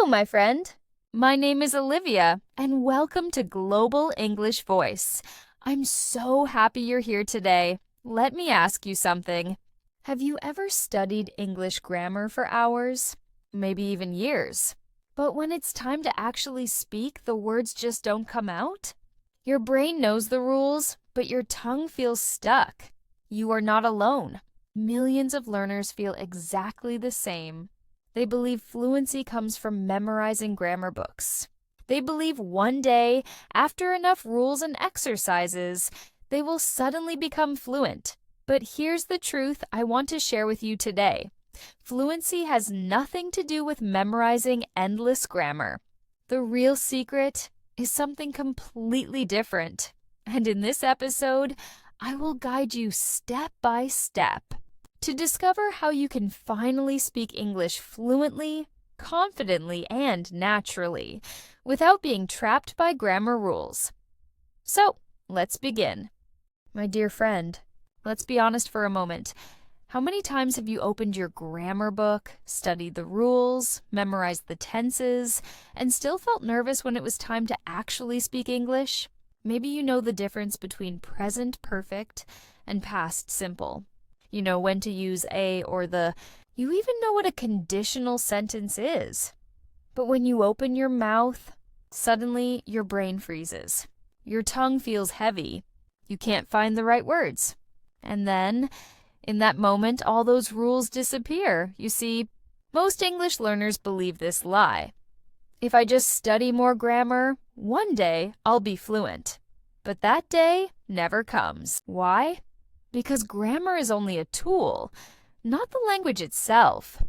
Hello, my friend. My name is Olivia, and welcome to Global English Voice. I'm so happy you're here today. Let me ask you something. Have you ever studied English grammar for hours? Maybe even years. But when it's time to actually speak, the words just don't come out? Your brain knows the rules, but your tongue feels stuck. You are not alone. Millions of learners feel exactly the same. They believe fluency comes from memorizing grammar books. They believe one day, after enough rules and exercises, they will suddenly become fluent. But here's the truth I want to share with you today. Fluency has nothing to do with memorizing endless grammar. The real secret is something completely different. And in this episode, I will guide you step by step to discover how you can finally speak English fluently, confidently, and naturally, without being trapped by grammar rules. So, let's begin. My dear friend, let's be honest for a moment. How many times have you opened your grammar book, studied the rules, memorized the tenses, and still felt nervous when it was time to actually speak English? Maybe you know the difference between present perfect and past simple. You know when to use a or the. You even know what a conditional sentence is. But when you open your mouth, suddenly your brain freezes. Your tongue feels heavy. You can't find the right words. And then, in that moment, all those rules disappear. You see, most English learners believe this lie. If I just study more grammar, one day I'll be fluent. But that day never comes. Why? Because grammar is only a tool, not the language itself.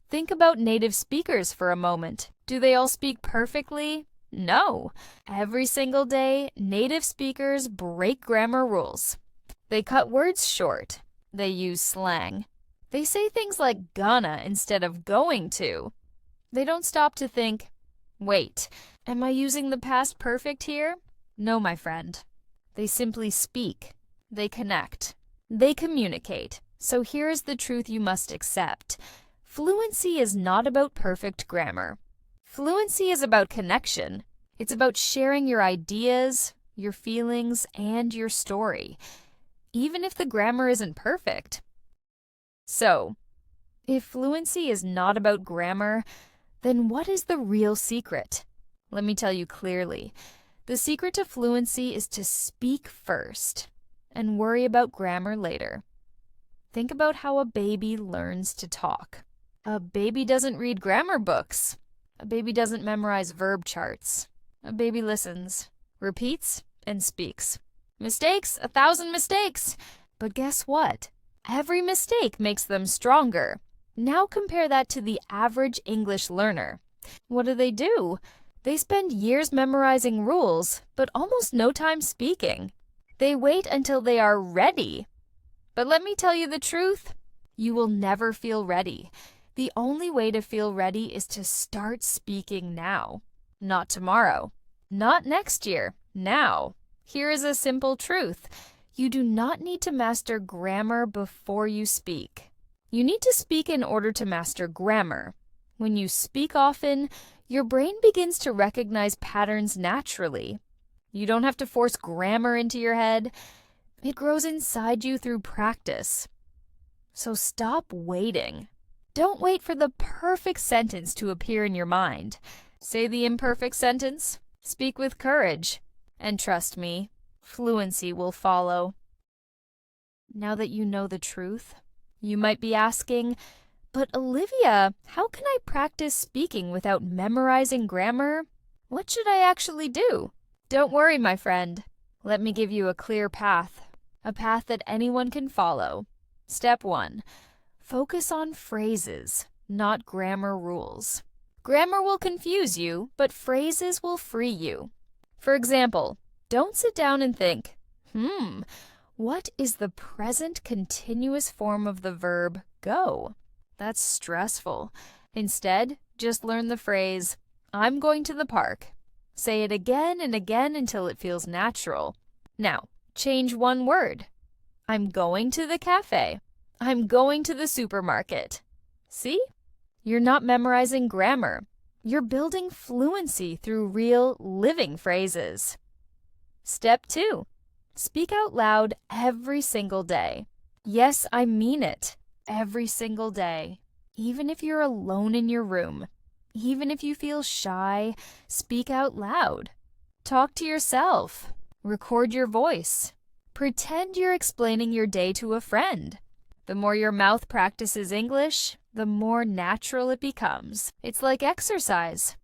Think about native speakers for a moment. Do they all speak perfectly? No. Every single day, native speakers break grammar rules. They cut words short. They use slang. They say things like gonna instead of going to. They don't stop to think, wait, am I using the past perfect here? No, my friend. They simply speak. They connect. They communicate. So here is the truth you must accept. Fluency is not about perfect grammar. Fluency is about connection. It's about sharing your ideas, your feelings, and your story, even if the grammar isn't perfect. So, if fluency is not about grammar, then what is the real secret? Let me tell you clearly. The secret to fluency is to speak first and worry about grammar later. Think about how a baby learns to talk. A baby doesn't read grammar books. A baby doesn't memorize verb charts. A baby listens, repeats, and speaks. Mistakes, 1,000 mistakes. But guess what? Every mistake makes them stronger. Now compare that to the average English learner. What do? They spend years memorizing rules, but almost no time speaking. They wait until they are ready. But let me tell you the truth. You will never feel ready. The only way to feel ready is to start speaking now. Not tomorrow. Not next year. Now. Here is a simple truth. You do not need to master grammar before you speak. You need to speak in order to master grammar. When you speak often, your brain begins to recognize patterns naturally. You don't have to force grammar into your head. It grows inside you through practice. So stop waiting. Don't wait for the perfect sentence to appear in your mind. Say the imperfect sentence. Speak with courage. And trust me, fluency will follow. Now that you know the truth, you might be asking, but Olivia, how can I practice speaking without memorizing grammar? What should I actually do? Don't worry, my friend. Let me give you a clear path, a path that anyone can follow. Step 1. Focus on phrases, not grammar rules. Grammar will confuse you, but phrases will free you. For example, don't sit down and think, what is the present continuous form of the verb go? That's stressful. Instead, just learn the phrase, I'm going to the park. Say it again and again until it feels natural. Now, change one word. I'm going to the cafe. I'm going to the supermarket. See? You're not memorizing grammar. You're building fluency through real, living phrases. Step 2. Speak out loud every single day. Yes, I mean it. Every single day. Even if you're alone in your room, even if you feel shy, speak out loud. Talk to yourself. Record your voice. Pretend you're explaining your day to a friend. The more your mouth practices English, the more natural it becomes. It's like exercise.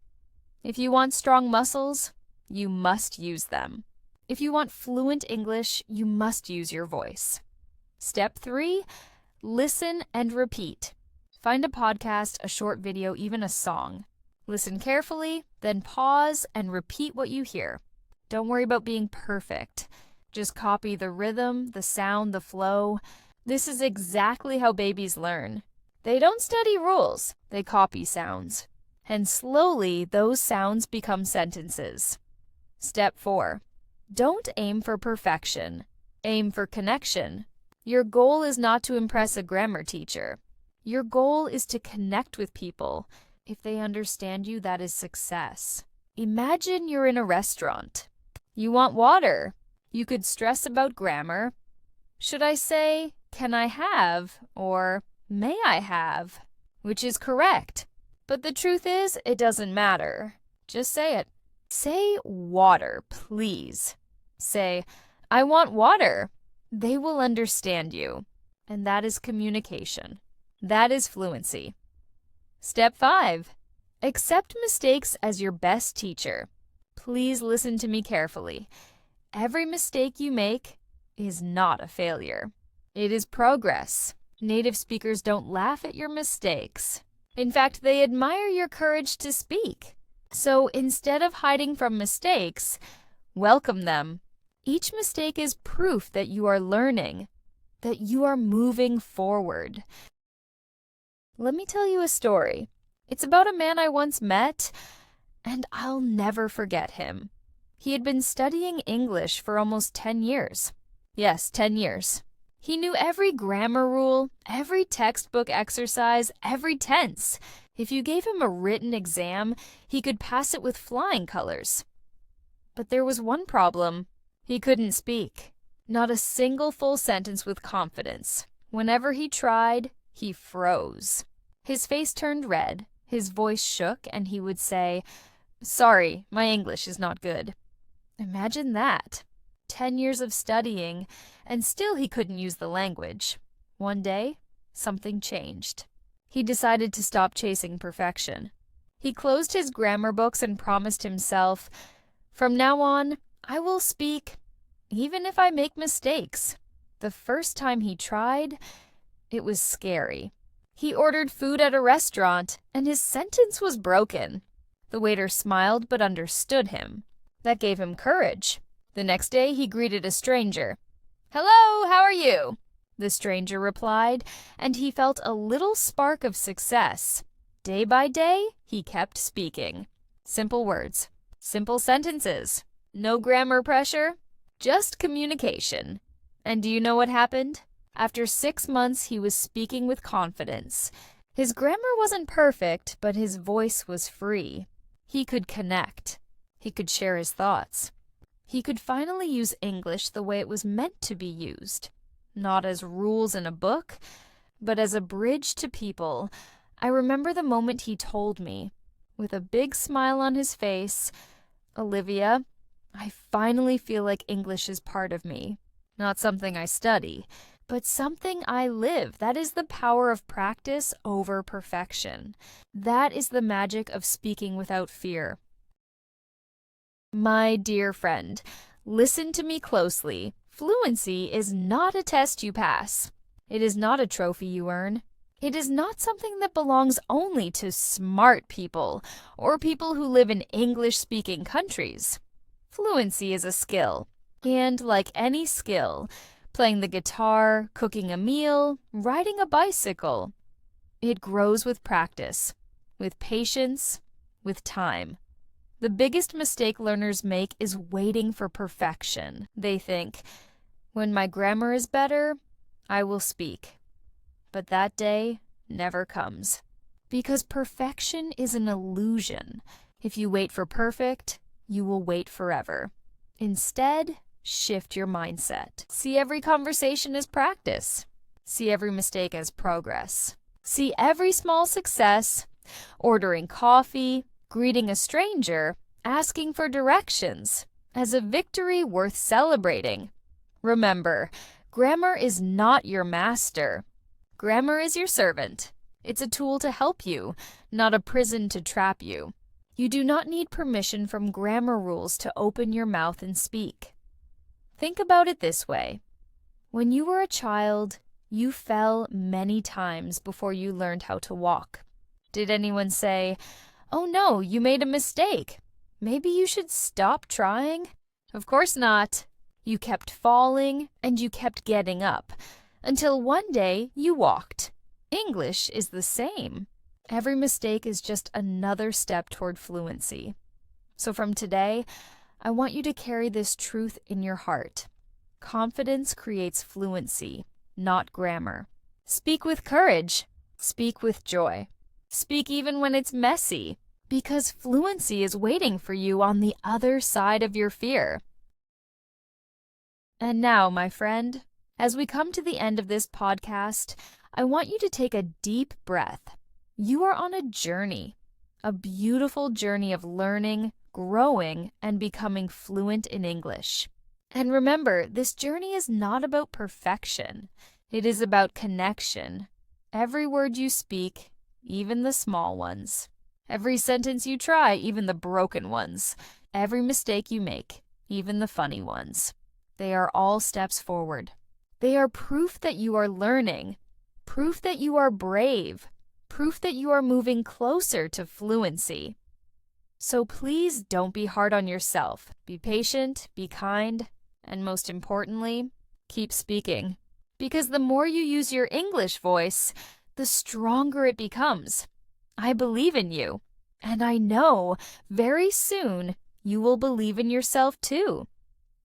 If you want strong muscles, you must use them. If you want fluent English, you must use your voice. Step 3, listen and repeat. Find a podcast, a short video, even a song. Listen carefully, then pause and repeat what you hear. Don't worry about being perfect. Just copy the rhythm, the sound, the flow. This is exactly how babies learn. They don't study rules, they copy sounds. And slowly, those sounds become sentences. Step 4. Don't aim for perfection. Aim for connection. Your goal is not to impress a grammar teacher. Your goal is to connect with people. If they understand you, that is success. Imagine you're in a restaurant. You want water. You could stress about grammar. Should I say, can I have, or may I have? Which is correct. But the truth is, it doesn't matter. Just say it. Say water, please. Say, I want water. They will understand you. And that is communication. That is fluency. Step 5. Accept mistakes as your best teacher. Please listen to me carefully. Every mistake you make is not a failure. It is progress. Native speakers don't laugh at your mistakes. In fact, they admire your courage to speak. So instead of hiding from mistakes, welcome them. Each mistake is proof that you are learning, that you are moving forward. Let me tell you a story. It's about a man I once met, and I'll never forget him. He had been studying English for almost 10 years. Yes, 10 years. He knew every grammar rule, every textbook exercise, every tense. If you gave him a written exam, he could pass it with flying colors. But there was one problem. He couldn't speak. Not a single full sentence with confidence. Whenever he tried, he froze. His face turned red, his voice shook, and he would say, "Sorry, my English is not good." Imagine that. 10 years of studying, and still he couldn't use the language. One day, something changed. He decided to stop chasing perfection. He closed his grammar books and promised himself, "From now on, I will speak, even if I make mistakes." The first time he tried, it was scary. He ordered food at a restaurant, and his sentence was broken. The waiter smiled but understood him. That gave him courage. The next day, he greeted a stranger. "Hello, how are you?" The stranger replied, and he felt a little spark of success. Day by day, he kept speaking. Simple words, simple sentences, no grammar pressure, just communication. And do you know what happened? After 6 months, he was speaking with confidence. His grammar wasn't perfect, but his voice was free. He could connect. He could share his thoughts. He could finally use English the way it was meant to be used. Not as rules in a book, but as a bridge to people. I remember the moment he told me, with a big smile on his face, "Olivia, I finally feel like English is part of me. Not something I study, but something I live." That is the power of practice over perfection. That is the magic of speaking without fear. My dear friend, listen to me closely. Fluency is not a test you pass. It is not a trophy you earn. It is not something that belongs only to smart people or people who live in English-speaking countries. Fluency is a skill, and like any skill, playing the guitar, cooking a meal, riding a bicycle, it grows with practice, with patience, with time. The biggest mistake learners make is waiting for perfection. They think, when my grammar is better, I will speak. But that day never comes. Because perfection is an illusion. If you wait for perfect, you will wait forever. Instead, shift your mindset. See every conversation as practice. See every mistake as progress. See every small success, ordering coffee, greeting a stranger, asking for directions, as a victory worth celebrating. Remember, grammar is not your master. Grammar is your servant. It's a tool to help you, not a prison to trap you. You do not need permission from grammar rules to open your mouth and speak. Think about it this way. When you were a child, you fell many times before you learned how to walk. Did anyone say, "Oh no, you made a mistake. Maybe you should stop trying"? Of course not. You kept falling and you kept getting up until one day you walked. English is the same. Every mistake is just another step toward fluency. So from today, I want you to carry this truth in your heart. Confidence creates fluency, not grammar. Speak with courage. Speak with joy. Speak even when it's messy, because fluency is waiting for you on the other side of your fear. And now, my friend, as we come to the end of this podcast, I want you to take a deep breath. You are on a journey, a beautiful journey of learning, growing, and becoming fluent in English. And remember, this journey is not about perfection. It is about connection. Every word you speak, even the small ones. Every sentence you try, even the broken ones. Every mistake you make, even the funny ones. They are all steps forward. They are proof that you are learning, proof that you are brave, proof that you are moving closer to fluency. So please don't be hard on yourself. Be patient, be kind, and most importantly, keep speaking. Because the more you use your English voice, the stronger it becomes. I believe in you, and I know very soon you will believe in yourself too.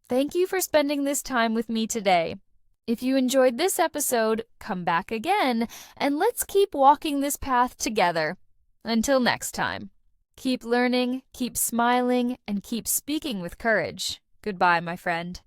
Thank you for spending this time with me today. If you enjoyed this episode, come back again, and let's keep walking this path together. Until next time, keep learning, keep smiling, and keep speaking with courage. Goodbye, my friend.